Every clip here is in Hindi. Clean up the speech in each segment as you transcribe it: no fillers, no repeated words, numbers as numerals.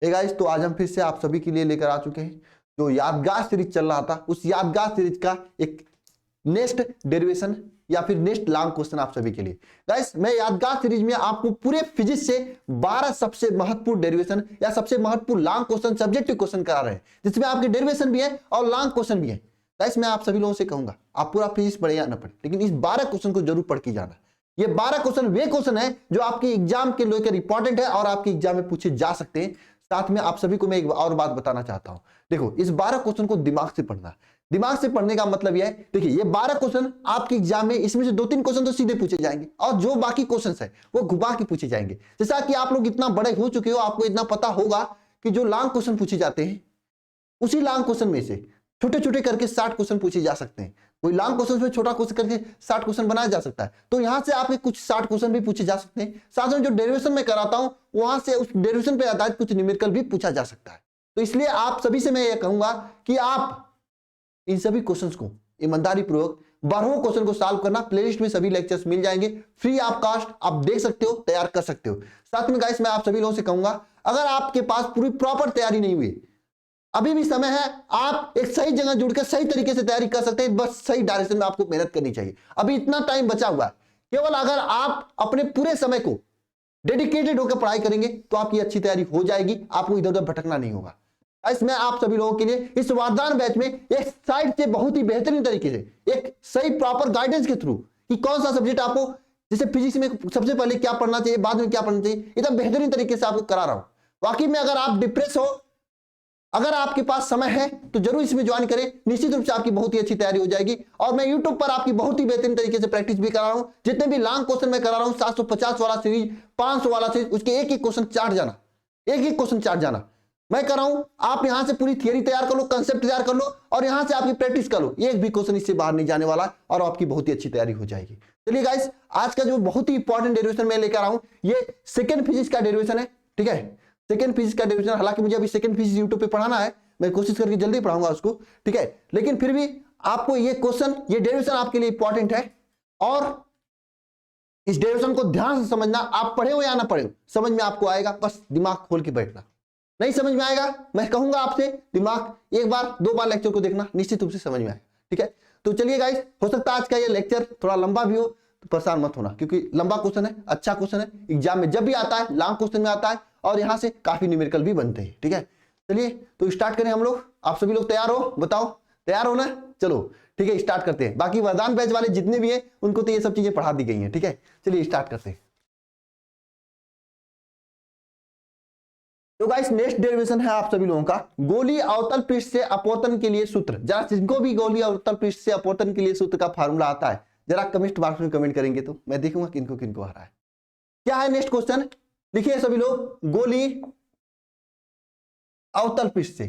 गाइस, तो आज हम फिर से आप सभी के लिए लेकर आ चुके हैं जो यादगार सीरीज चल रहा था, उस यादगार सीरीज का एक नेक्स्ट डेरिवेशन या फिर नेक्स्ट लॉन्ग क्वेश्चन आप सभी के लिए। गाइस, मैं यादगार सीरीज में आपको पूरे फिजिक्स से 12 सबसे महत्वपूर्ण डेरिवेशन या सबसे महत्वपूर्ण लॉन्ग क्वेश्चन, सब्जेक्टिव क्वेश्चन करा रहे हैं, जिसमें आपके डेरिवेशन भी है और लॉन्ग क्वेश्चन भी है। गाइस, मैं आप सभी लोगों से कहूंगा, आप पूरा फिजिक्स पढ़े या ना पढ़े, लेकिन इस 12 क्वेश्चन को जरूर पढ़ के जाना। ये 12 क्वेश्चन वे क्वेश्चन है जो आपके एग्जाम के लेकर इंपॉर्टेंट है और आपके एग्जाम में पूछे जा सकते हैं। साथ में आप सभी को मैं एक और बात बताना चाहता हूं। देखो, इस 12 क्वेश्चन को दिमाग से पढ़ना। दिमाग से पढ़ने का मतलब यह है, देखिए ये 12 क्वेश्चन आपके एग्जाम में, इसमें से 2-3 क्वेश्चन तो सीधे पूछे जाएंगे और जो बाकी क्वेश्चन है वो घुमा के पूछे जाएंगे। जैसा कि आप लोग इतना बड़े हो चुके हो, आपको इतना पता होगा कि जो लॉन्ग क्वेश्चन पूछे जाते हैं, उसी लॉन्ग क्वेश्चन में से छोटे छोटे करके 60 क्वेश्चन पूछे जा सकते हैं। कोई लॉन्ग क्वेश्चन में छोटा क्वेश्चन करके 60 क्वेश्चन बनाया जा सकता है। तो यहां से आपके कुछ 60 क्वेश्चन भी पूछे जा सकते हैं। साथ में जो डेरिवेशन में कराता हूं, वहां से उस डेरिवेशन पे आधारित कुछ न्यूमेरिकल भी पूछा जा सकता है। तो इसलिए आप सभी से मैं ये कहूंगा कि आप इन सभी क्वेश्चंस को ईमानदारी पूर्वक 12 क्वेश्चन को सॉल्व करना। प्लेलिस्ट में सभी लेक्चर्स मिल जाएंगे, फ्री ऑफ कॉस्ट, आप देख सकते हो, तैयार कर सकते हो। साथ में गाइस, मैं आप सभी लोगों से कहूंगा, अगर आपके पास पूरी प्रॉपर तैयारी नहीं हुई, अभी भी समय है, आप एक सही जगह जुड़कर सही तरीके से तैयारी कर सकते हैं। बस सही डायरेक्शन में आपको मेहनत करनी चाहिए। अभी इतना टाइम बचा हुआ है, केवल अगर आप अपने पूरे समय को डेडिकेटेड होकर पढ़ाई करेंगे तो आपकी अच्छी तैयारी हो जाएगी, आपको इधर उधर भटकना नहीं होगा। इसमें आप सभी लोगों के लिए इस वरदान बैच में एक साइड से बहुत ही बेहतरीन तरीके से, एक सही प्रॉपर गाइडेंस के थ्रू कि कौन सा सब्जेक्ट आपको, जैसे फिजिक्स में सबसे पहले क्या पढ़ना चाहिए, बाद में क्या पढ़ना चाहिए, एकदम बेहतरीन तरीके से आपको करा रहा हूं। वाकई में अगर आप डिप्रेस हो, अगर आपके पास समय है तो जरूर इसमें ज्वाइन करें। निश्चित रूप से आपकी बहुत ही अच्छी तैयारी हो जाएगी। और मैं YouTube पर आपकी बहुत ही बेहतरीन तरीके से प्रैक्टिस भी करा रहा हूं। जितने भी लॉन्ग क्वेश्चन मैं करा रहा हूं, 750 वाला सीरीज, 500 वाला सीरीज, उसके एक एक क्वेश्चन चार्ट जाना, एक एक क्वेश्चन चार्ट जाना मैं कर रहा हूं। आप यहां से पूरी थियरी तैयार कर लो, कंसेप्ट तैयार कर लो और यहां से आपकी प्रैक्टिस कर लो। एक भी क्वेश्चन इससे बाहर नहीं जाने वाला और आपकी बहुत ही अच्छी तैयारी हो जाएगी। चलिए गाइस, आज का जो बहुत ही इंपॉर्टेंट डेरिवेशन मैं लेकर आ रहा हूं, ये सेकंड फिजिक्स का डेरिवेशन है। ठीक है, सेकंड फिजिक्स का डेरिवेशन। हालांकि मुझे अभी सेकंड फिजिक्स यूट्यूब पे पढ़ाना है, मैं कोशिश करके जल्दी पढ़ाऊंगा उसको। ठीक है, लेकिन फिर भी आपको ये क्वेश्चन, ये डेरिवेशन आपके लिए इंपॉर्टेंट है और इस डेरिवेशन को ध्यान से समझना। आप पढ़े हो या ना पढ़े हो, समझ में आपको आएगा, बस दिमाग खोल के बैठना। नहीं समझ में आएगा, मैं कहूंगा आपसे, दिमाग एक बार 2 बार लेक्चर को देखना, निश्चित रूप से समझ में आएगा। ठीक है, तो चलिए गाइस, हो सकता है आज का ये लेक्चर थोड़ा लंबा भी हो, तो परेशान मत होना, क्योंकि लंबा क्वेश्चन है, अच्छा क्वेश्चन है, एग्जाम में जब भी आता है लॉन्ग क्वेश्चन में आता है और यहां से काफी न्यूमेरिकल भी बनते हैं। ठीक है, चलिए तो स्टार्ट करें हम लोग। आप सभी लोग तैयार हो, बताओ तैयार हो ना? चलो ठीक है, स्टार्ट करते हैं। बाकी वरदान बैच वाले जितने भी हैं उनको तो ये सब चीजें पढ़ा दी गई हैं। ठीक है, चलिए स्टार्ट करते हैं। तो गाइस, नेक्स्ट डेरिवेशन है आप सभी लोगों का, गोलीय अवतल पृष्ठ से अपवर्तन के लिए सूत्र। जरा जिनको भी गोलीय अवतल पृष्ठ से अपवर्तन के लिए सूत्र का फार्मूला आता है, जरा कमेंट बॉक्स में कमेंट करेंगे तो मैं देखूंगा किनको किनको आ रहा है। क्या है नेक्स्ट क्वेश्चन, लिखिए सभी लोग, गोलीय अवतल पृष्ठ से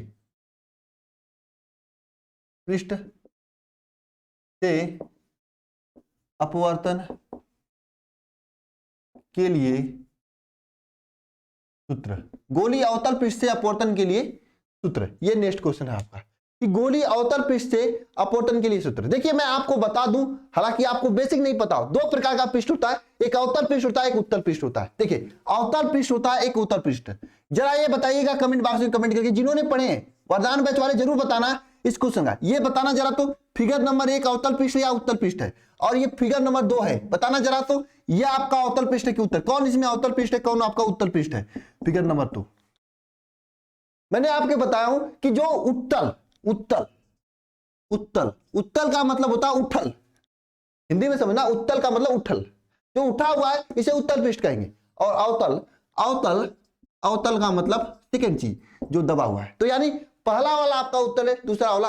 अपवर्तन के लिए सूत्र। गोलीय अवतल पृष्ठ से अपवर्तन के लिए सूत्र, ये नेक्स्ट क्वेश्चन है आपका कि गोलीय अवतल पृष्ठ से अपवर्तन के लिए सूत्र। देखिए मैं आपको बता दूं, हालांकि आपको बेसिक नहीं पता हो, 2 प्रकार का पृष्ठ होता है, एक अवतल पृष्ठ होता है, एक उत्तल पृष्ठ होता है। देखिए, अवतल पृष्ठ होता है, एक उत्तल पृष्ठ। जरा ये बताइएगा कमेंट बॉक्स में कमेंट करके, जिन्होंने पढ़े हैं वरदान बैच वाले जरूर बताना इस क्वेश्चन का। ये बताना जरा, तो फिगर नंबर 1 अवतल पृष्ठ या उत्तल पृष्ठ है और ये फिगर नंबर 2 है, बताना जरा तो ये आपका अवतल पृष्ठ है कि उत्तल, कौन इसमें अवतल पृष्ठ है, कौन आपका उत्तल पृष्ठ है। फिगर नंबर 2 मैंने आपके बताया हूं कि जो उत्तल का मतलब होता है उठल, हिंदी में समझना, उत्तल का मतलब उठल, जो उठा हुआ है इसे उत्तल पृष्ठ कहेंगे। और अवतल का मतलब सेकंड चीज जो दबा हुआ है। तो यानी पहला वाला आपका उत्तल है, दूसरा वाला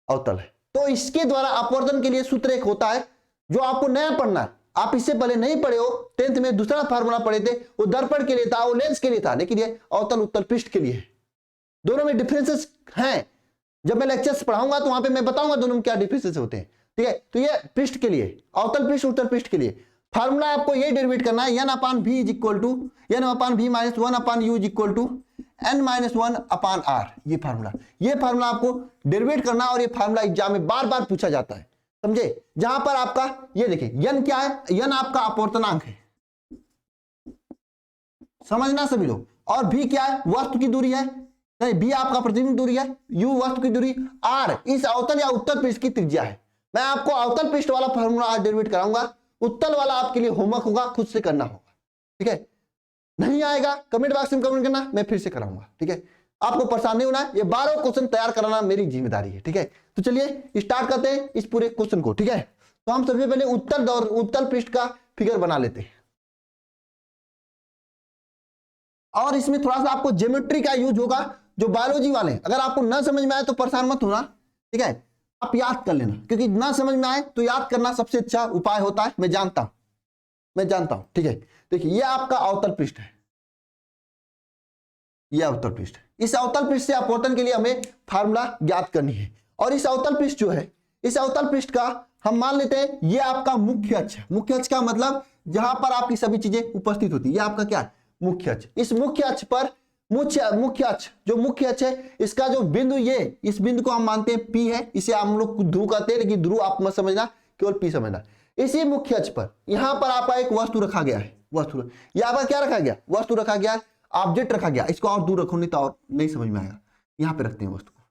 अवतल है। तो इसके द्वारा अपवर्तन के लिए सूत्र एक होता है जो आपको नया पढ़ना है, आप इससे पहले नहीं पढ़े हो। 10th में दूसरा फार्मूला पढ़े थे, वो दर्पण के लिए था, वो लेंस के लिए था, लेकिन ये अवतल उत्तल पृष्ठ के लिए है। दोनों में डिफरेंसेस हैं, जब मैं लेक्चर्स पढ़ाऊंगा तो वहां पे मैं बताऊंगा दोनों में क्या डिफरेंसेस होते हैं। ठीक है, तो ये पृष्ठ के लिए, अवतल पृष्ठ उत्तल पृष्ठ के लिए फार्मूला आपको ये डेरिवेट करना है, n/v is equal to n/v minus 1/u is equal to n-1/r। ये फार्मूला आपको डेरिवेट करना और ये फार्मूला एग्जाम में बार बार पूछा जाता है, समझे। जहां पर आपका ये देखिए n क्या है, n आपका अपवर्तनांक है, समझना सभी लोग। और भी क्या है, वस्तु की दूरी है, नहीं बी आपका प्रतिबिंब दूरी है, यू वस्तु की दूरी, आर इस अवतल या उत्तल पृष्ठ की त्रिज्या है। मैं आपको अवतल पृष्ठ वाला फॉर्मूला आज डेरिवेट कराऊंगा, उत्तल वाला आपके लिए होमवर्क होगा, खुद से करना होगा, ठीक है। नहीं आएगा कमेंट बॉक्स में कमेंट करना, मैं फिर से कराऊंगा, ठीक है। आपको परेशान नहीं होना, ये 12 क्वेश्चन तैयार कराना मेरी जिम्मेदारी है, ठीक है। तो चलिए स्टार्ट करते हैं इस पूरे क्वेश्चन को, ठीक है। तो हम सबसे पहले उत्तल पृष्ठ का फिगर बना लेते हैं, और इसमें थोड़ा सा आपको ज्योमेट्री का यूज होगा, जो बायोलॉजी वाले, अगर आपको ना समझ में आए तो परेशान मत होना, ठीक है। आप याद कर लेना, क्योंकि ना समझ में आए तो याद करना सबसे अच्छा उपाय होता है, मैं जानता हूं, ठीक है। देखिए ये आपका अवतल पृष्ठ है, यह अवतल पृष्ठ है। इस अवतल पृष्ठ से अपवर्तन के लिए हमें फार्मूला ज्ञात करनी है, और इस अवतल पृष्ठ जो है, इस अवतल पृष्ठ का हम मान लेते हैं ये आपका मुख्य अक्ष है। मुख्य अक्ष का मतलब जहां पर आपकी सभी चीजें उपस्थित होती है, ये आपका क्या है, मुख्य अक्ष। इस मुख्य अक्ष पर मुख्य अक्ष, जो मुख्य अक्ष है, इसका जो बिंदु, ये इस बिंदु को हम मानते हैं P है, इसे हम लोग ध्रुव कहते हैं, लेकिन ध्रुव आप मत समझना, केवल P समझना। इसी मुख्य अक्ष पर यहां पर आपका एक वस्तु रखा गया है, वस्तु, यहाँ पर क्या रखा गया, वस्तु रखा गया, ऑब्जेक्ट रखा गया। इसको और दूर रखो नहीं तो और नहीं समझ में आएगा। यहां पे रखते हैं वस्तु को,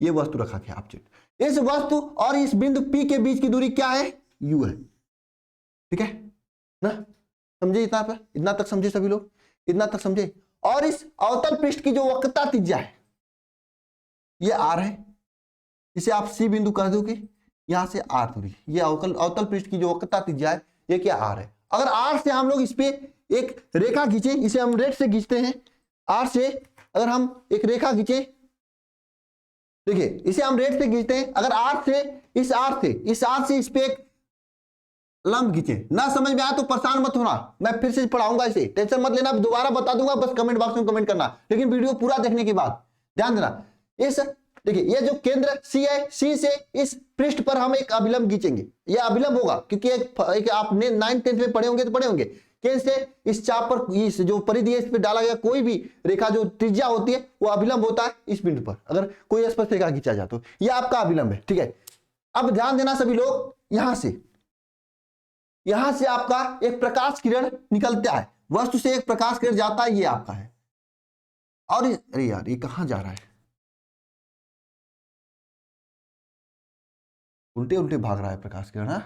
ये वस्तु रखा गया ऑब्जेक्ट। इस वस्तु और इस बिंदु P के बीच की दूरी क्या है, U है, ठीक है ना। समझे इतना तक समझे सभी लोग, इतना तक समझे। और इस अवतल पृष्ठ की जो वक्रता त्रिज्या है, ये R है, इसे आप C बिंदु कह दो कि यहां से R दूरी, ये अवतल पृष्ठ की जो वक्रता त्रिज्या है, ये क्या R है। अगर R से हम लोग इस पे एक रेखा खींचे, इसे हम रेट से खींचते हैं, R से अगर हम एक रेखा खींचे, देखिए इसे हम रेट से खींचते हैं, अगर R से इस R से इस पे एक लंब खींचे, ना समझ में आया तो परेशान मत होना, मैं फिर से पढ़ाऊंगा, इसे टेंशन मत लेना, दोबारा बता दूंगा, बस कमेंट बॉक्स में कमेंट करना, लेकिन वीडियो पूरा देखने के बाद ध्यान देना। इस देखिए ये जो केंद्र C है, C से इस पृष्ठ पर हम एक अभिलंब खींचेंगे, ये अभिलंब होगा, क्योंकि एक आपने 9th-10th में पढ़े होंगे, तो पढ़े होंगे केंद्र से इस चाप पर, इस जो परिधि है, इस पर डाला गया कोई भी रेखा जो त्रिज्या होती है, वो अभिलंब होता है इस बिंदु पर, अगर कोई स्पर्श रेखा खींचा जाए तो ये आपका अभिलंब है, ठीक है। अब ध्यान देना सभी लोग, यहां से आपका एक प्रकाश किरण निकलता है, वस्तु से एक प्रकाश किरण जाता है, ये आपका है। और अरे यार ये कहां जा रहा है, उल्टे उल्टे भाग रहा है प्रकाश किरण।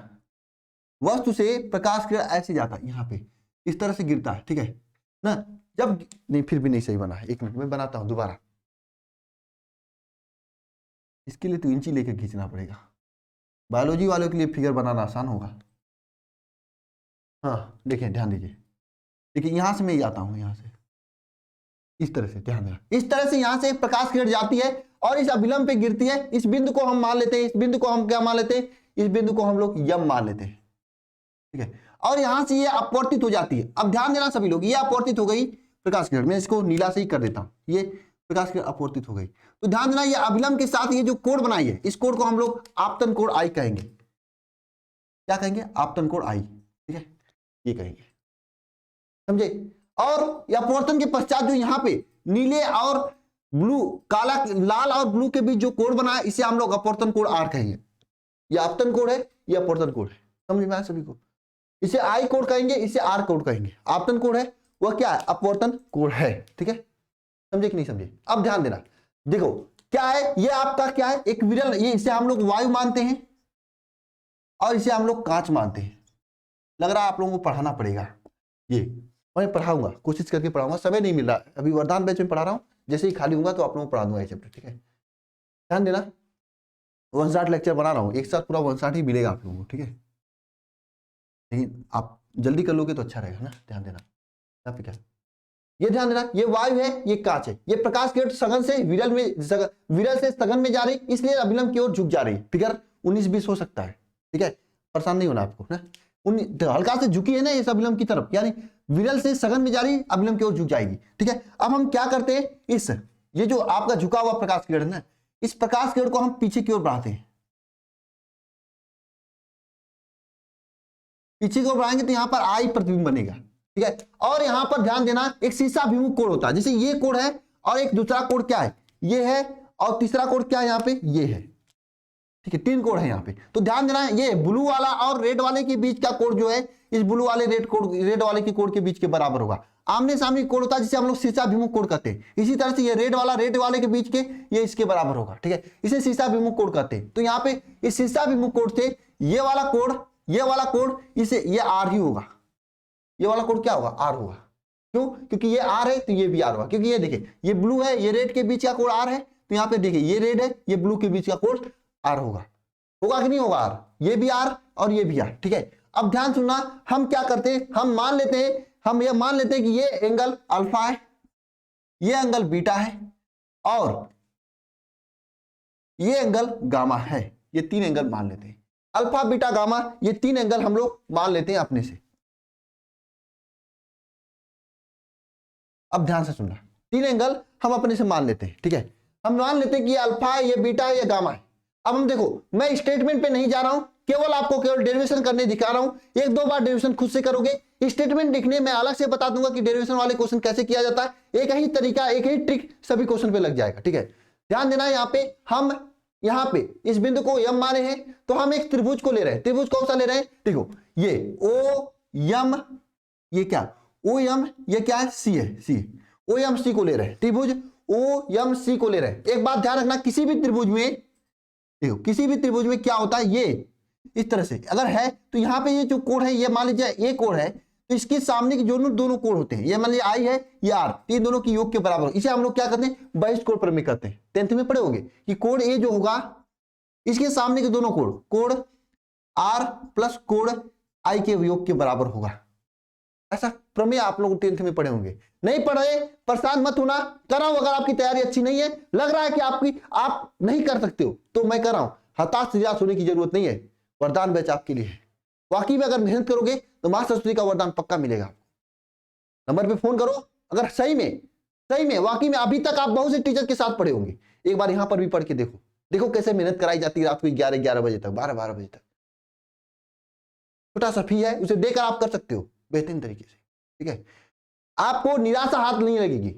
वस्तु से प्रकाश किरण ऐसे जाता है, यहाँ पे इस तरह से गिरता है, ठीक है ना। जब नहीं, फिर भी नहीं सही बना है, एक मिनट में बनाता हूं दोबारा, इसके लिए तो इंची लेके खींचना पड़ेगा, बायोलॉजी वालों के लिए फिगर बनाना आसान होगा। हाँ देखिए, ध्यान दीजिए, देखिए यहां से मैं जाता हूं, यहां से इस तरह से, ध्यान देना, इस तरह से यहां से एक प्रकाश किरण जाती है और इस अभिलंब पे गिरती है। इस बिंदु को हम मान लेते हैं, इस बिंदु को हम क्या मान लेते हैं, इस बिंदु को हम लोग यम मान लेते हैं, ठीक है। और यहां से ये अपवर्तित हो जाती है। अब ध्यान देना सभी लोग, ये अपवर्तित हो गई प्रकाश किरण, मैं इसको नीला से ही कर देता हूं, ये प्रकाश किरण अपवर्तित हो गई। तो ध्यान देना, ये अभिलंब के साथ ये जो कोण बनाई है, इस कोण को हम लोग आपतन कोण I कहेंगे। क्या कहेंगे, आपतन कोण I, ठीक है, ये कहेंगे, समझे। और अपवर्तन के पश्चात जो यहाँ पे नीले और ब्लू, काला, लाल और ब्लू के बीच जो कोण बना है, इसे हम लोग अपवर्तन कोण R कहेंगे। ये आपतन कोण है, ये अपवर्तन कोण है, समझ में आया सभी को। इसे I कोण कहेंगे, इसे R कोण कहेंगे। आपतन कोण है, वह क्या है, अपवर्तन कोण है, ठीक है, समझे कि नहीं समझे। अब ध्यान देना, देखो क्या है, ये आपका क्या है, एक विरल, ये इसे हम लोग वायु मानते हैं और इसे हम लोग कांच मानते हैं। लग रहा है आप लोगों को पढ़ाना पड़ेगा, ये मैं पढ़ाऊंगा, कोशिश करके पढ़ाऊंगा, समय नहीं मिल रहा, अभी वरदान बैच में पढ़ा रहा हूँ, जैसे ही खाली होगा तो आप लोगों को पढ़ा दूंगा ये चैप्टर, ठीक है। ध्यान देना, 160 लेक्चर बना रहा हूँ, एक साथ पूरा 160 ही मिलेगा आप लोगों को, ठीक है। लेकिन आप जल्दी कर लोगे तो अच्छा रहेगा ना, ध्यान देना। यहाँ पे क्या, ये ध्यान देना, ये वायु है, ये कांच है, ये प्रकाश किरण सघन से विरल से सघन में जा रही, इसलिए अभिलंब की ओर झुक जा रही। फिगर 19-20 हो सकता है, ठीक है, परेशान नहीं होना आपको ना। हल्का से झुकी है ना इस अभिलंब की तरफ, यानी विरल से सघन में जा रही, अभिलंब की ओर झुक जाएगी, ठीक है। अब हम क्या करते हैं, इस ये जो आपका झुका हुआ प्रकाश किरण है ना, इस प्रकाश किरण को हम पीछे की ओर बढ़ाते हैं, पीछे की ओर बढ़ाएंगे तो यहां पर I प्रतिबिंब बनेगा, ठीक है। और यहां पर ध्यान देना, एक शीशा अभिमुख कोण होता है, जैसे ये कोण है और एक दूसरा कोण क्या है, ये है, और तीसरा कोण क्या है यहाँ पे, ये है, ठीक है, 3 कोण है यहाँ पे। तो ध्यान देना, ये ब्लू वाला और रेड वाले के बीच का कोण जो है, इस ब्लू वाले रेड वाले के कोण के बीच के बराबर होगा। आमने सामने कोण होता है जिसे हम लोग शीशाभिमुख कोण कहते हैं। इसी तरह से ये रेड वाले के बीच के ये इसके बराबर होगा, ठीक है, इसे शीशाभिमुख कोण कहते हैं। तो यहाँ पे इस शीशाभिमुख कोण से ये वाला कोण इसे ये आर ही होगा। ये वाला कोण क्या होगा? आर होगा। क्यों? क्योंकि ये आर है तो ये भी आर होगा, क्योंकि ये देखिए ये ब्लू है, ये रेड के बीच का कोण आर है, तो यहाँ पे देखिए ये रेड है, ये ब्लू के बीच का कोण आर होगा कि नहीं होगा? आर, ये भी आर और ये भी आर, ठीक है। अब ध्यान सुनना, हम क्या करते हैं, हम ये मान लेते हैं कि ये एंगल अल्फा है, ये एंगल बीटा है और ये एंगल गामा है। ये 3 एंगल मान लेते हैं, अल्फा बीटा गामा, ये 3 एंगल हम लोग मान लेते हैं अपने से। अब ध्यान से सुनना, 3 एंगल हम अपने से मान लेते हैं, ठीक है। हम मान लेते हैं कि ये अल्फा है, ये बीटा है, ये गामा है। अब हम देखो, मैं स्टेटमेंट पे नहीं जा रहा हूं, केवल डेरिवेशन करने दिखा रहा हूं। 1-2 बार डेरिवेशन खुद से करोगे। स्टेटमेंट लिखने में अलग से बता दूंगा कि डेरिवेशन वाले क्वेश्चन कैसे किया जाता है। एक ही तरीका, एक ही ट्रिक सभी क्वेश्चन पे लग जाएगा, ठीक है। ध्यान देना, यहाँ पे इस बिंदु को यम माने हैं, तो हम एक त्रिभुज को ले रहे हैं। त्रिभुज कौन सा ले रहे हैं? देखो ये ओ यम, ये क्या ओ यम, ये क्या है? सी है, सी। ओ यम सी को ले रहे हैं, त्रिभुज ओ यम सी को ले रहे हैं। एक बात ध्यान रखना, किसी भी त्रिभुज में देखो, किसी भी त्रिभुज में क्या होता है, ये इस तरह से अगर है तो यहाँ पे ये जो कोण है, ये मान लीजिए ये कोण है, तो इसके सामने के दोनों कोण होते हैं, ये मान लीजिए आई है, ये आर, इन दोनों की योग के बराबर। इसे हम लोग क्या करते हैं? बहिष्ठ कोण प्रमेय करते हैं। 10th में पढ़े होंगे कि कोण ए जो होगा, इसके सामने के दोनों कोण आर प्लस कोण आई के योग के बराबर होगा। ऐसा प्रमेय आप लोग 10th में पढ़े होंगे। नहीं पढ़े, परेशान मत होना, कराओ। अगर आपकी तैयारी अच्छी नहीं है, लग रहा है कि आप नहीं कर सकते हो, तो मैं कर रहा हूं। हताश निराश होने की जरूरत नहीं है, वरदान बैच आपके लिए है। वाकई में अगर मेहनत करोगे तो मां सरस्वती का वरदान पक्का मिलेगा। नंबर पे फोन करो अगर सही में वाकई में अभी तक आप बहुत से टीचर के साथ पढ़े होंगे। एक बार यहां पर भी पढ़ के देखो कैसे मेहनत कराई जाती है रात को 11 बजे तक, 12 बजे तक। छोटा सा फी है, उसे देकर आप कर सकते हो बेहतरीन तरीके से, ठीक है। आपको निराशा हाथ नहीं लगेगी।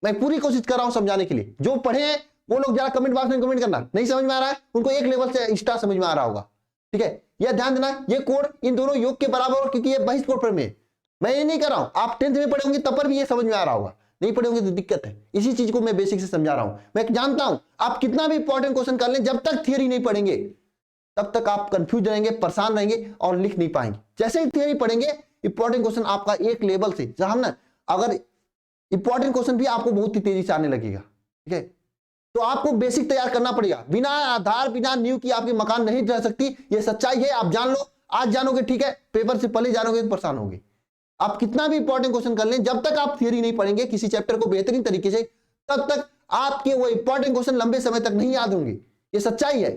मैं पूरी कोशिश कर रहा हूं समझाने के लिए। जो पढ़े हैं वो लोग जरा कमेंट बॉक्स में कमेंट करना, नहीं समझ में आ रहा है उनको एक लेवल से एक्स्ट्रा समझ में आ रहा होगा, ठीक है। यह ध्यान देना, ये कोण इन दोनों योग के बराबर हो, क्योंकि ये बहिष्ठ कोण प्रमेय। मैं ये नहीं कर रहा हूं, आप 10th में पढ़े होंगे तब पर भी ये समझ में आ रहा होगा, नहीं पढ़े होंगे तो दिक्कत है। इसी चीज को मैं बेसिक से समझा रहा हूं। मैं जानता हूं आप कितना भी इंपॉर्टेंट क्वेश्चन कर लें, जब तक थियरी नहीं पढ़ेंगे तब तक आप कंफ्यूज रहेंगे, परेशान रहेंगे और लिख नहीं पाएंगे। जैसे ही थियरी पढ़ेंगे, इंपॉर्टेंट क्वेश्चन आपका एक लेवल से, जहां ना अगर इंपॉर्टेंट क्वेश्चन भी आपको बहुत ही तेजी से आने लगेगा, ठीक है। तो आपको बेसिक तैयार करना पड़ेगा। बिना आधार, बिना नींव की आपकी मकान नहीं रह सकती। ये सच्चाई है, आप जान लो। आज जानोगे ठीक है, पेपर से पहले जानोगे तो परेशान होगे। आप कितना भी इंपॉर्टेंट क्वेश्चन कर लें, जब तक आप थियरी नहीं पढ़ेंगे किसी चैप्टर को बेहतरीन तरीके से, तब तक आपके वो इंपॉर्टेंट क्वेश्चन लंबे समय तक नहीं याद होंगे। ये सच्चाई है।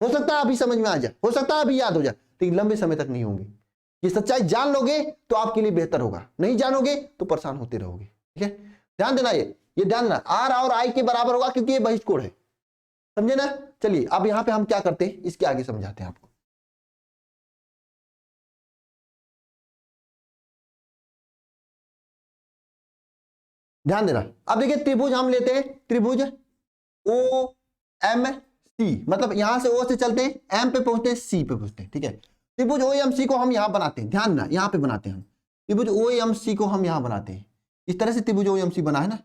हो सकता है अभी समझ में आ जाए, हो सकता है अभी याद हो जाए, लेकिन लंबे समय तक नहीं होंगे। ये सच्चाई जान लोगे तो आपके लिए बेहतर होगा, नहीं जानोगे तो परेशान होते रहोगे, ठीक है। ध्यान देना, ये ध्यान देना, आर और आई के बराबर होगा क्योंकि ये बहिष्ठ कोण है, समझे ना। चलिए अब यहां पे हम क्या करते हैं इसके आगे समझाते हैं आपको। ध्यान देना, अब देखिए त्रिभुज हम लेते हैं, त्रिभुज ओ एम सी, मतलब यहां से ओ से चलते हैं, एम पे पहुंचते हैं, सी पे पहुंचते हैं, ठीक है। त्रिभुज ओ एम सी को हम यहां बनाते हैं, ध्यान देना, यहां पे बनाते हैं हम त्रिभुज ओ एम सी को हम यहां बनाते हैं। इस तरह से त्रिभुज ओ एम सी बना है ना।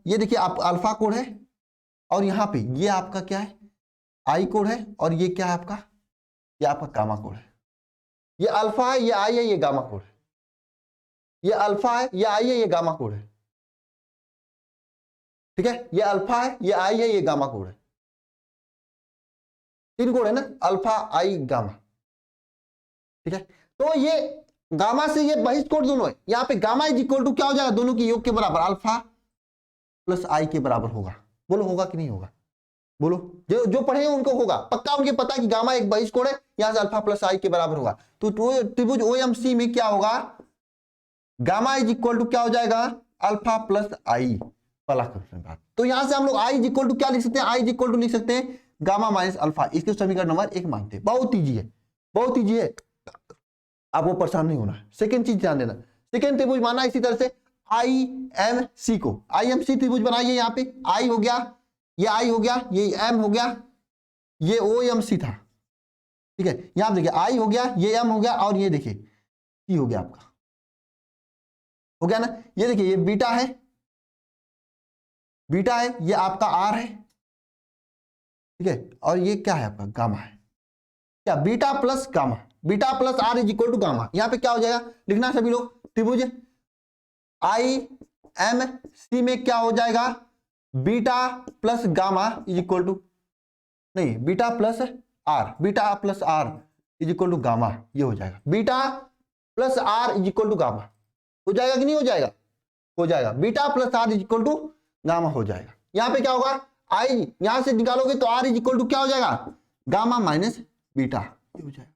ये देखिए आप अल्फा कोण है और यहाँ पे ये आपका क्या है, आई कोण है, और ये क्या है आपका, ये आपका गामा कोण है। ये अल्फा है, ये आई है, ये गामा कोण है। ये अल्फा है, ये आई है, ये गामा कोण है, ठीक है। ये अल्फा है, ये आई है, ये गामा कोण है। 3 कोण है ना, अल्फा आई गामा, ठीक है। तो ये गामा से ये बहिष्ठ कोण दोनों है। यहाँ पे गामा इज इक्वल टू क्या हो जाएगा, दोनों की योग के बराबर, अल्फा प्लस आई के बराबर होगा। बोलो होगा कि नहीं होगा, बोलो। जो पढ़े हैं उनको होगा पक्का, उनके पता कि गामा एक बहिष्ठ कोण है, यहां से अल्फा प्लस आई के बराबर होगा। तो त्रिभुज ओएमसी में क्या होगा, गामा इज इक्वल टू क्या हो जाएगा, अल्फा प्लस आई वाला बात। तो यहां से हम लोग आई इज इक्वल टू क्या लिख सकते हैं, आई इज इक्वल टू लिख सकते हैं गामा माइनस अल्फा। इसके समीकरण नंबर 1 मानते हैं। बहुत ईजी है, बहुत ईजी है, आपको परेशान नहीं होना है। सेकेंड चीज ध्यान देना, सेकेंड त्रिभुज माना इसी तरह से आई एम सी को, आई एम सी त्रिभुज बनाइए। यहाँ पे आई हो गया, ये आई हो गया, ये एम हो गया, ये ओ एम सी था, ठीक है। यहां देखिए आई हो गया, ये एम हो गया, और ये देखिए टी हो गया आपका, हो गया ना। ये देखिए ये बीटा है, बीटा है, ये आपका आर है, ठीक है, और ये क्या है आपका गामा है। क्या beta plus gamma, beta plus R is equal to gamma. यहां पे क्या हो जाएगा लिखना सभी लोग, त्रिभुज आई एम सी में क्या हो जाएगा, beta plus gamma is equal to, नहीं beta plus R, beta plus R is equal to gamma, ये हो जाएगा beta plus R is equal to gamma. हो जाएगा कि नहीं हो जाएगा, हो जाएगा, beta plus R is equal to gamma हो जाएगा। यहां पे क्या होगा, आई यहां से निकालोगे तो आर इज इक्वल टू क्या हो जाएगा, गामा माइनस बीटा, ये हो जाएगा।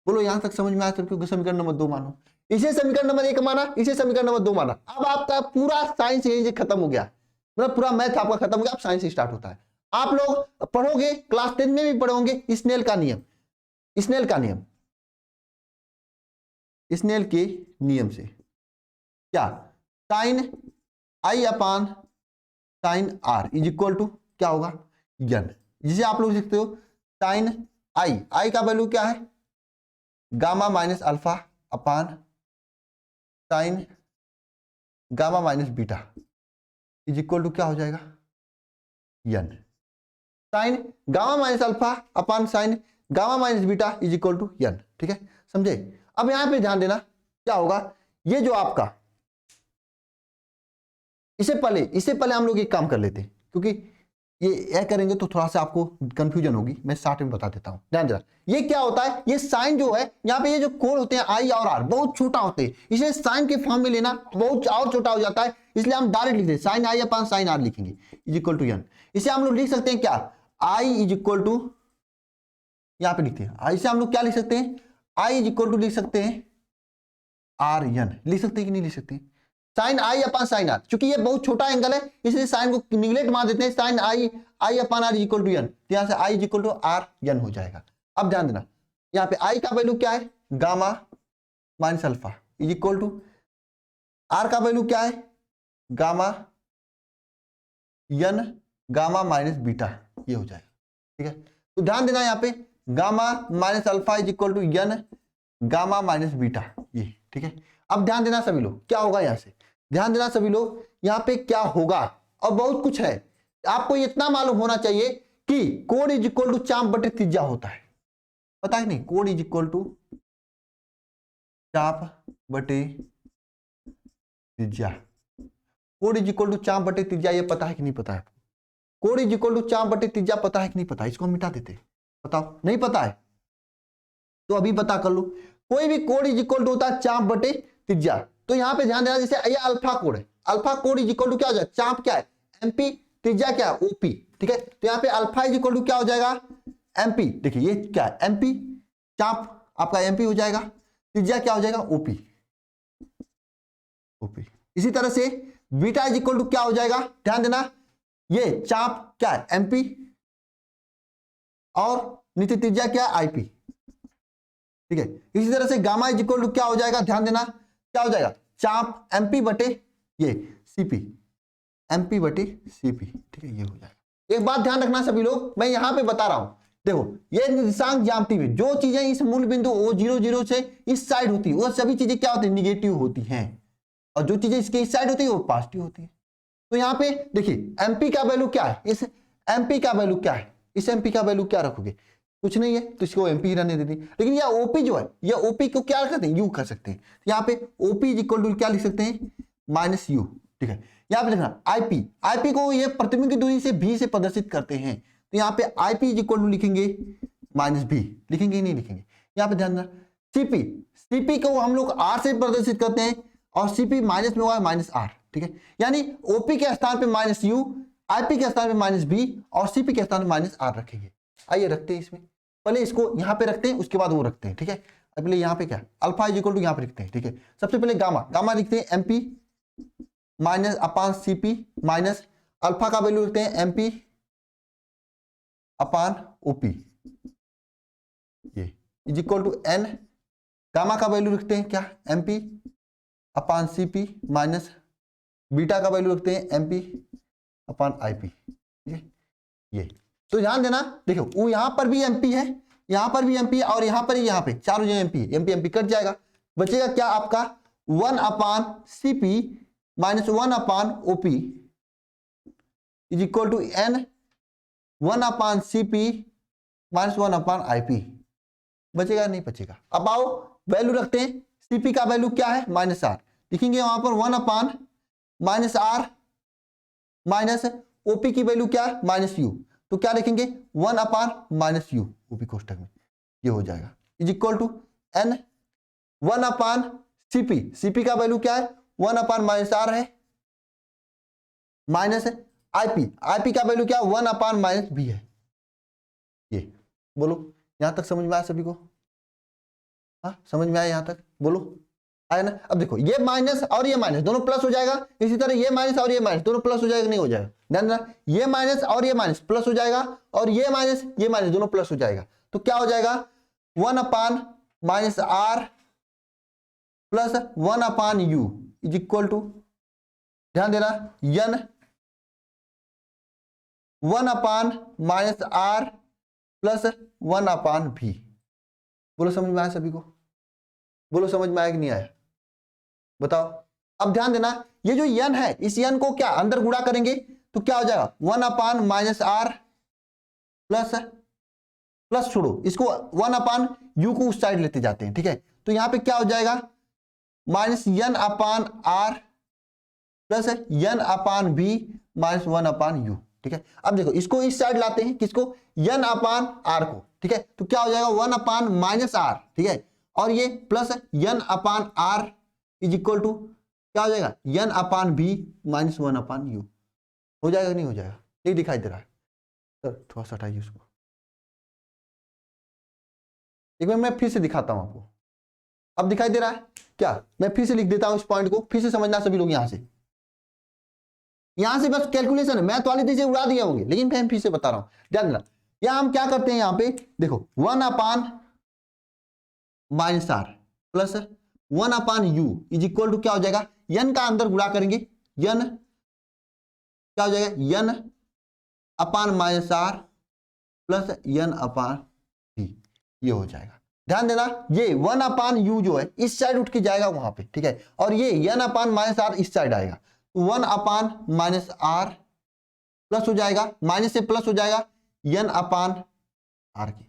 बोलो यहां तक समझ में आया, क्योंकि समीकरण नंबर 2 मानो, इसे समीकरण नंबर 1 माना, इसे समीकरण नंबर 2 माना। अब आपका पूरा साइंस यहीं से खत्म हो गया, मतलब पूरा मैथ आपका खत्म हो गया, अब साइंस स्टार्ट होता है। आप लोग पढ़ोगे क्लास 10 में भी पढ़ोगे स्नेल का नियम, स्नेल का नियम, स्नेल के नियम से क्या, sine I upon sine R is equal to क्या होगा, यन, जिसे आप लोग लिखते हो साइन आई, आई का वैल्यू क्या है, gamma minus alpha upon sine gamma minus beta is equal to क्या हो जाएगा, N, sine gamma minus alpha upon sine gamma minus beta is equal to N, ठीक है, समझे। अब यहां पे ध्यान देना क्या होगा, ये जो आपका, इससे पहले हम लोग एक काम कर लेते हैं, क्योंकि ये करेंगे तो थोड़ा सा आपको कंफ्यूजन होगी, मैं स्टार्ट में बता देता हूं, ध्यान देना। ये क्या होता है, ये साइन जो है यहाँ पे, ये जो कोण होते हैं आई और आर बहुत छोटा होते हैं, इसलिए साइन के फॉर्म में लेना बहुत और छोटा हो जाता है, इसलिए हम डायरेक्ट लिखते हैं sine I upon sine R लिखेंगे इज इक्वल टू यन। इसे हम लोग लिख सकते हैं क्या, आई इज इक्वल टू, यहां पे लिखते हैं, इसे हम लोग क्या लिख सकते हैं, आई इज इक्वल टू लिख सकते हैं आर यन, लिख सकते हैं कि नहीं लिख सकते, sine I upon sine R, क्योंकि ये बहुत छोटा एंगल है इसलिए साइन को निगलेक्ट मान देते हैं, sine I upon R equal to N, यहां से I equal to R N हो जाएगा। अब ध्यान देना यहाँ पे आई का वैल्यू क्या है, gamma minus alpha is equal to, R का वैल्यू क्या है, gamma n gamma minus beta, ये हो जाएगा, ठीक है। तो ध्यान देना यहाँ पे gamma minus alpha is equal to n gamma minus beta, ये ठीक है। अब ध्यान देना सभी लोग क्या होगा, यहां से ध्यान देना सभी लोग, यहां पे क्या होगा, और बहुत कुछ है, आपको इतना मालूम होना चाहिए कि कोण इज इक्वल टू चाप बटे त्रिज्या होता है, पता है नहीं, कोण इज इक्वल टू चाप बटे त्रिज्या, कोण इज इक्वल टू चाप बटे त्रिज्या, ये पता है कि नहीं पता है, कोण इज इक्वल टू चाप बटे त्रिज्या पता है कि नहीं पता है, इसको हम मिटा देते, बताओ नहीं पता है तो अभी पता कर लो। कोई भी कोण इज इक्वल टू होता है चाप बटे त्रिज्या, तो यहां पे ध्यान देना, जैसे ये अल्फा कोण है, अल्फा कोण इज इक्वल टू क्या हो जाएगा, चाप क्या है एमपी, त्रिज्या क्या है ओपी, ठीक है। तो यहाँ पे अल्फा इज इक्वल टू क्या हो जाएगा एमपी, देखिए ये क्या है एमपी, चाप आपका एमपी हो जाएगा, त्रिज्या क्या हो जाएगा ओपी, ओपी। इसी तरह से बीटा इज इक्वल टू क्या हो जाएगा, ध्यान देना, ये चाप क्या है एमपी और नीचे त्रिज्या क्या है आईपी, ठीक है। इसी तरह से गामा इज इक्वल टू क्या हो जाएगा, ध्यान देना क्या हो जाएगा, चाप एमपी बटे ये सीपी, एमपी बटे सीपी, ठीक है, ये हो जाएगा। एक बात ध्यान रखना सभी लोग, मैं यहां पे बता रहा हूं, देखो ये निर्देशांक ज्यामिति में जो चीजें इस मूल बिंदु O00 से इस साइड होती है वो सभी चीजें क्या होती है, निगेटिव होती हैं, और जो चीजें इसके इस साइड होती है वो पॉजिटिव होती है। तो यहाँ पे देखिए एमपी का वैल्यू क्या है, इस एमपी का वैल्यू क्या है, इस एमपी का वैल्यू क्या रखोगे, कुछ नहीं है तो इसको एमपी ही रहने देती, लेकिन यह ओपी जो है यह ओपी को क्या करते हैं, यू कर सकते हैं, यहाँ पे ओपी इज इक्वल टू क्या लिख सकते हैं माइनस यू, ठीक है। यहाँ पे लिखना आईपी, आईपी को ये प्रतिबिंब की दूरी से भी से प्रदर्शित करते हैं, तो यहाँ पे आईपी इज इक्वल टू लिखेंगे माइनस भी, लिखेंगे नहीं लिखेंगे। यहाँ पे ध्यान देना सीपी, सीपी को हम लोग आर से प्रदर्शित करते हैं और सीपी माइनस में हुआ माइनस आर, ठीक है, यानी ओपी के स्थान पे माइनस यू, आईपी के स्थान पे माइनस बी और सीपी के स्थान पे माइनस आर रखेंगे। आइए रखते हैं, इसमें पहले इसको यहां पे रखते हैं उसके बाद वो रखते हैं, ठीक है। पहले यहाँ पे क्या अल्फा इज इक्वल टू यहाँ पे लिखते हैं, ठीक है। सबसे पहले गामा, गामा लिखते हैं MP minus upon CP minus alpha का वैल्यू लिखते हैं एमपी अपान ओपी, ये is equal to N, gamma का वैल्यू लिखते हैं क्या MP upon CP minus beta का वैल्यू लिखते हैं एमपी अपान आईपी, ठीक है। ये तो ध्यान देना, देखो वो यहां पर भी एमपी है, यहां पर भी एमपी और यहां पर ही, यहां पे चारों जगह एमपी, एमपी एमपी कट जाएगा, बचेगा क्या आपका 1/CP minus 1/OP is equal to n 1/CP minus 1/IP। बचेगा नहीं बचेगा। अब आओ वैल्यू रखते हैं, सीपी का वैल्यू क्या है -r, लिखेंगे वहां पर 1/-r माइनस ओपी की वैल्यू क्या है -u, तो क्या लिखेंगे 1/-u ओपी कोष्टक में, ये हो जाएगा is equal to n 1/CP, CP का वैल्यू क्या है 1/-r है माइनस आईपी, आईपी का वैल्यू क्या 1/-b है। ये बोलो यहां तक समझ में आया सभी को? हाँ समझ में आया यहां तक? बोलो आया ना? अब देखो ये माइनस और ये माइनस दोनों प्लस हो जाएगा, इसी तरह ये माइनस और ये माइनस दोनों प्लस हो जाएगा, नहीं हो जाएगा, ध्यान देना, ये माइनस और ये माइनस प्लस हो जाएगा और ये माइनस दोनों प्लस हो जाएगा, तो क्या हो जाएगा 1/-r plus 1/u is equal to, ध्यान देना, n 1/-r प्लस 1/v। बोलो समझ में आया सभी को? बोलो समझ में आया कि नहीं आया? बताओ। अब ध्यान देना, ये जो n है इस n को क्या अंदर गुणा करेंगे तो क्या हो जाएगा 1/-r प्लस प्लस छोड़ो इसको 1/u को उस साइड लेते जाते हैं, ठीक है, तो यहां पे क्या हो जाएगा -n/r plus n/v minus 1/u, ठीक है। अब देखो इसको इस साइड लाते हैं, किसको n/r को, ठीक है, तो क्या हो जाएगा 1/-r, ठीक है, और ये plus n/r is equal to क्या हो जाएगा n/v माइनस 1/u। हो जाएगा नहीं हो जाएगा? नहीं दिखाई दे रहा है सर, थोड़ा सा हटाइए उसको, एक बार मैं फिर से दिखाता हूं आपको। अब दिखाई दे रहा है क्या? मैं फिर से लिख देता हूं इस पॉइंट को, फिर से समझना सभी लोग। यहां से बस कैलकुलेशन है, मैथ वाले चीजें उड़ा दिए होंगे, लेकिन मैं फिर से बता रहा हूं, ध्यान देना। यहां हम क्या करते हैं, यहां पे देखो 1/-r plus 1/u is equal to क्या हो जाएगा, n का अंदर गुणा करेंगे, n क्या हो जाएगा n/-r प्लस n/v, ये हो जाएगा। ध्यान देना, ये 1/u जो है इस साइड उठ के जाएगा वहां पे, ठीक है, और ये n/-r इस साइड आएगा, 1/-r प्लस हो जाएगा, माइनस से प्लस हो जाएगा n/r के,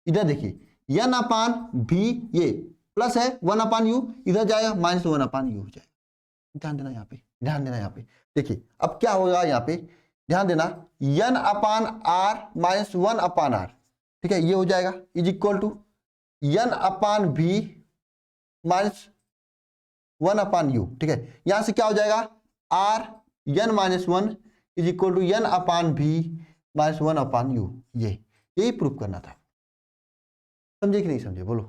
इधर देखिए n/v ये प्लस है 1/u, इधर जाएगा माइनस 1/u हो जाएगा। ध्यान देना यहाँ पे, ध्यान देना यहाँ पे, देखिए अब क्या होगा यहाँ पे, ध्यान देना n/r माइनस 1/r, ठीक है, ये हो जाएगा is equal to n/v minus 1/u, ठीक है, यहां से क्या हो जाएगा r n-1 is equal to n/v minus 1/u, यही प्रूफ करना था। समझे कि नहीं समझे? बोलो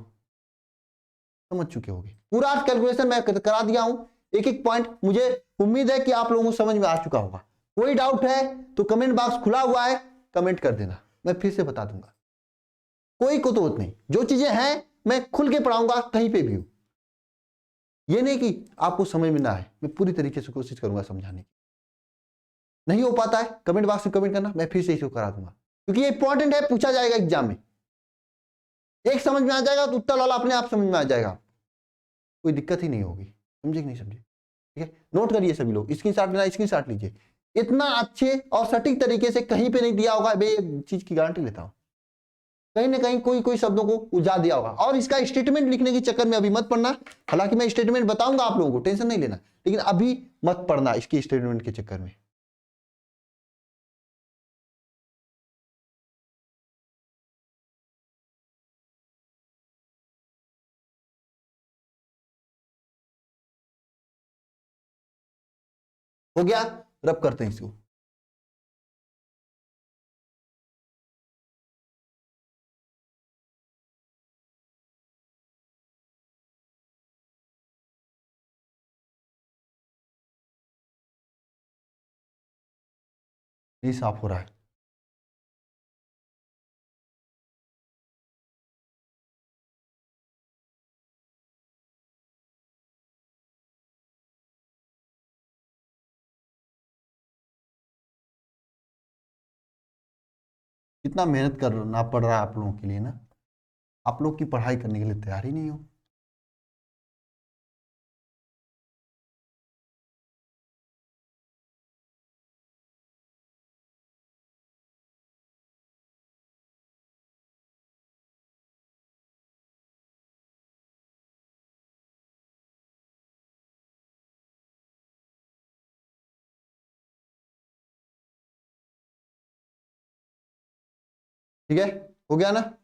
समझ चुके होगे, पूरा कैलकुलेशन मैं करा दिया हूं, एक एक पॉइंट। मुझे उम्मीद है कि आप लोगों को समझ में आ चुका होगा। कोई डाउट है तो कमेंट बॉक्स खुला हुआ है, कमेंट कर देना, मैं फिर से बता दूंगा, कोई कोतोत नहीं, जो चीजें हैं मैं खुल के पढ़ाऊंगा कहीं पे भी हो, ये नहीं कि आपको समझ में ना आए, मैं पूरी तरीके से कोशिश करूंगा समझाने की। नहीं हो पाता है कमेंट बॉक्स में कमेंट करना, मैं फिर से इसको करा दूंगा, क्योंकि ये इंपॉर्टेंट है, पूछा जाएगा एग्जाम में। एक समझ में आ जाएगा तो उत्तर वाला अपने आप समझ में आ जाएगा, कोई दिक्कत ही नहीं होगी। समझे कि नहीं समझे? ठीक है, नोट करिए सभी लोग, स्क्रीनशॉट लेना, स्क्रीनशॉट लीजिए। इतना अच्छे और सटीक तरीके से कहीं पे नहीं दिया होगा, मैं ये चीज की गारंटी लेता हूं, कहीं ना कहीं कोई कोई शब्दों को उलझा दिया होगा। और इसका स्टेटमेंट लिखने के चक्कर में अभी मत पढ़ना, हालांकि मैं स्टेटमेंट बताऊंगा आप लोगों को, टेंशन नहीं लेना, लेकिन अभी मत पढ़ना इसके स्टेटमेंट के चक्कर में। हो गया? रब करते हैं इसको। ये साफ हो रहा है। कितना मेहनत करना पड़ रहा है आप लोगों के लिए ना। आप लोग की पढ़ाई करने के लिए तैयार ही नहीं हो। ठीक है, हो गया ना।